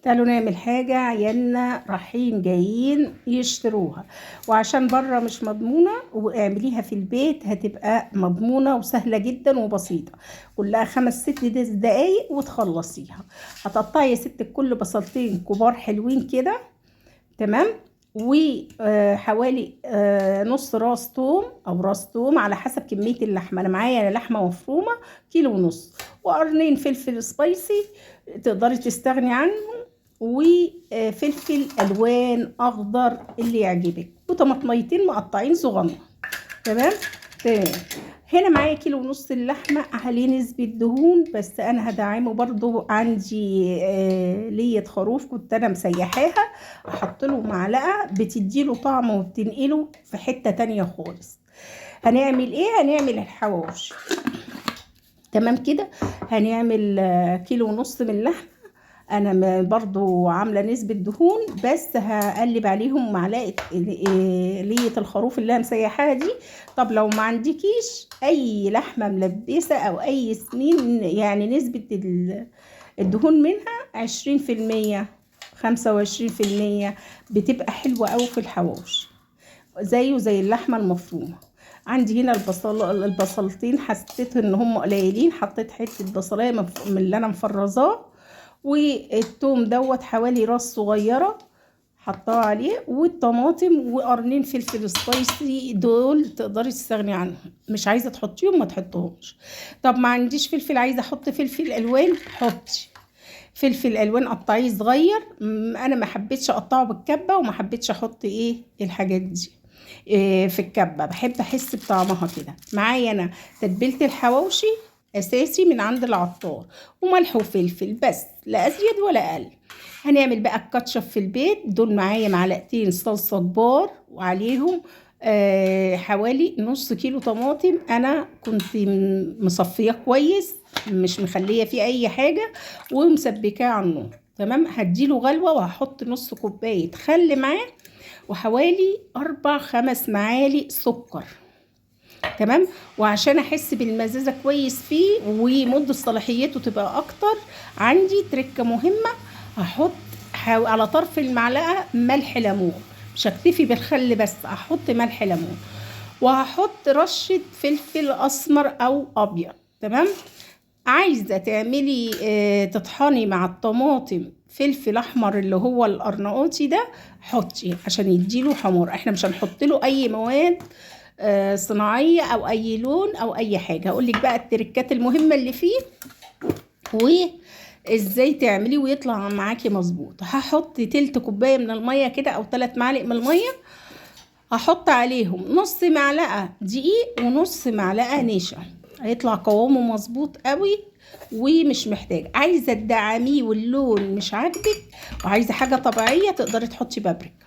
قالوا نعمل حاجة عيالنا رايحين جايين يشتروها، وعشان بره مش مضمونة واعمليها في البيت هتبقى مضمونة وسهلة جدا وبسيطة. كلها 5-6 دقايق وتخلصيها. هتقطعي يا ست كل بصلتين كبار حلوين كده، تمام، وحوالي نص راس توم او راس توم على حسب كمية اللحمة. انا معايا لحمة مفرومة 1.5 كيلو، وقرنين فلفل سبايسي تقدري تستغني عنه، وفلفل الوان اخضر اللي يعجبك، وطماطميتين مقطعين صغنن. تمام. هنا معايا 1.5 كيلو اللحمه عليه نسبه دهون، بس انا هدعمه برضو. عندي لية خروف كنت انا مسيحاها، احط له معلقه بتديله طعم وبتنقله في حته تانية خالص. هنعمل ايه؟ هنعمل الحواوشي. تمام كده. هنعمل 1.5 كيلو من اللحمه. انا برضو عامله نسبه دهون، بس هقلب عليهم معلقه لية الخروف اللي انا مسيحاها دي. طب لو ما عندكيش اي لحمه ملبسه او اي سمين، يعني نسبه الدهون منها 20%، 25%، بتبقى حلوه قوي في الحواوشي زيه زي اللحمه المفرومه. عندي هنا البصلتين حسيت ان هم قليلين، حطيت حته بصلايه من اللي انا مفرزاه، والثوم دوت حوالي راس صغيره حطاه عليه، والطماطم وقرنين فلفل سبايسي دول تقدري تستغني عنهم، مش عايزه تحطيهم ما تحطهمش. طب ما عنديش فلفل، عايزه احط فلفل الوان، حطي فلفل الوان قطعيه صغير. انا ما حبيتش اقطعه بالكبه، وما حبيتش احط الحاجات دي في الكبه، بحب احس بطعمها كده. معايا انا تتبيله الحواوشي اساسي من عند العطار، وملح وفلفل بس، لا ازيد ولا اقل. هنعمل بقى الكاتشب في البيت. دول معايا معلقتين صلصه كبار، وعليهم حوالي نص كيلو طماطم. انا كنت مصفيه كويس، مش مخليه فيه اي حاجه، ومسبكاه على النار. تمام. هديله غلوه، وهحط نص كوبايه خل معاه، وحوالي 4-5 معالق سكر. تمام. وعشان احس بالمزازه كويس فيه ومده صلاحيته تبقى اكتر، عندي تركه مهمه. هحط على طرف المعلقه ملح ليمون، مش هكتفي بالخل بس، هحط ملح ليمون، وهحط رشه فلفل اسمر او ابيض. تمام. عايزه تعملي تطحني مع الطماطم فلفل احمر اللي هو القرناطي ده، حطي عشان يديله حمار. احنا مش هنحط له اي مواد صناعيه او اي لون او اي حاجه. هقول لك بقى التركات المهمه اللي فيه وازاي تعمليه ويطلع معاكي مظبوط. هحط تلت كوبايه من الميه كده، او 3 معالق من الميه. هحط عليهم نص معلقه دقيق ونص معلقه نشا، هيطلع قوامه مظبوط قوي. ومش محتاج، عايزه تدعميه واللون مش عاجبك وعايزه حاجه طبيعيه، تقدري تحطي بابريكا،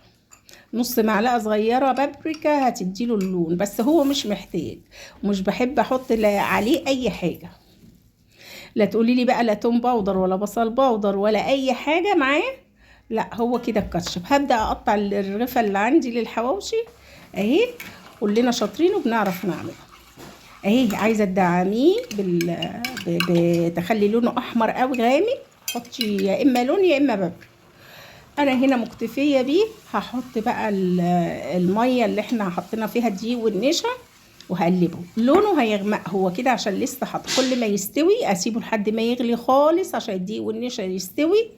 نص معلقه صغيره بابريكا هتديله اللون، بس هو مش محتاج. ومش بحب احط عليه اي حاجه. لا تقولي لي بقى لا توم باودر ولا بصل باودر ولا اي حاجه معاه، لا هو كده الكاتشب. هبدا اقطع الرغفه اللي عندي للحواوشي اهي، كلنا شاطرين وبنعرف نعمل اهي. عايزه تدعميه بتخلي لونه احمر قوي غامق، حطي يا اما لون يا اما بابريكا. انا هنا مكتفيه بيه. هحط بقى الميه اللي احنا حطينا فيها دي والنشا، وهقلبه. لونه هيغمق هو كده عشان لسه حط. كل ما يستوي اسيبه لحد ما يغلي خالص عشان الدقيق والنشا يستوي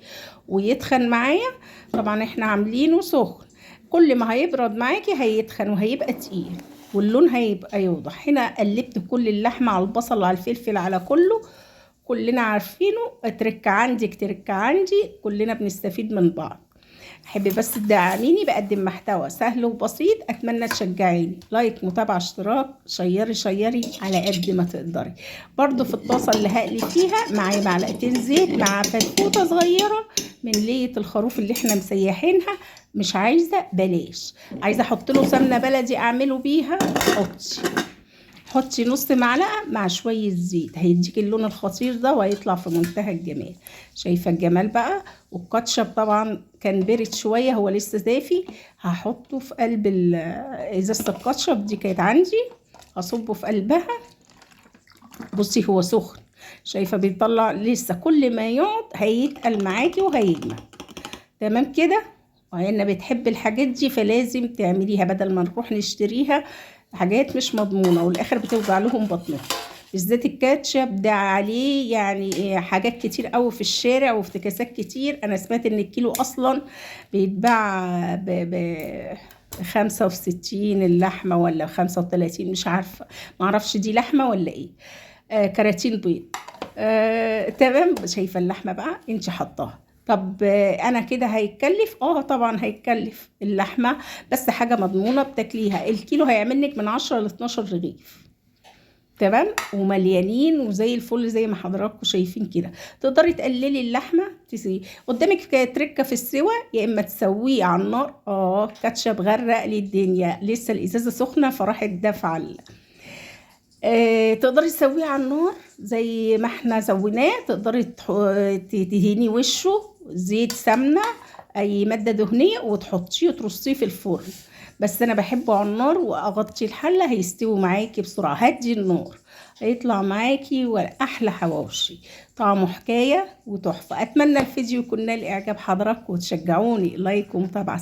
ويتخن معايا. طبعا احنا عاملينه سخن، كل ما هيبرد معاكي هيتخن وهيبقى تقيل واللون هيبقى يوضح. هنا قلبت كل اللحمه على البصل على الفلفل على كله، كلنا عارفينه. تركه عندك تركه عندي، كلنا بنستفيد من بعض. احب بس تدعميني، بقدم محتوى سهل وبسيط. اتمنى تشجعيني، لايك، متابعه، اشتراك، شيري على قد ما تقدري. برضو في الطاسه اللي هقلي فيها معايا معلقتين زيت مع فتفوته صغيره من لية الخروف اللي احنا مسيحينها. مش عايزه بلاش، عايزه احط له سمنه بلدي اعمله بيها، حطي نص معلقه مع شويه زيت، هيديك اللون الخطير ده وهيطلع في منتهى الجمال. شايفه الجمال بقى. والكاتشب طبعا كان برد شويه، هو لسه دافي. هحطه في قلب ازازه الكاتشب دي كانت عندي، هصبه في قلبها. بصي هو سخن، شايفه بيطلع لسه، كل ما يقعد هيتقل معاكي وهيجمد. تمام كده. وعيالنا بتحب الحاجات دي فلازم تعمليها بدل ما نروح نشتريها حاجات مش مضمونة والاخر بتوجع لهم بطنهم. بالذات الكاتشب ده عليه يعني حاجات كتير قوي في الشارع وافتكاسات كتير. انا سمعت ان الكيلو اصلا بيتباع ب 65 اللحمة ولا 35، مش عارفة، معرفش دي لحمة ولا ايه. كراتين بيض. تمام. شايفة اللحمة بقى انت حطاها. طب انا كده هيتكلف؟ طبعا هيتكلف اللحمة، بس حاجة مضمونة بتاكليها. الكيلو هيعمل لك من 10 ل 12 رغيف، تمام، ومليانين وزي الفل زي ما حضراتكم شايفين كده. تقدري تقللي اللحمه قدامك تركه في السوا، يا اما تسويه على النار. كاتشب غرق لي الدنيا، لسه الازازه سخنه فراحت دافعه. تقدري تسويه على النار زي ما احنا سويناه. تقدري تدهني وشه زيت، سمنه، اي ماده دهنيه، وتحطيه وترصيه في الفرن. بس انا بحبه على النار، واغطي الحله هيستوي معاكي بسرعه. هدي النار هيطلع معاكي واحلى حواوشي، طعمه حكايه وتحفه. اتمنى الفيديو يكون نال اعجاب حضراتكم وتشجعوني لايك ومتابعه.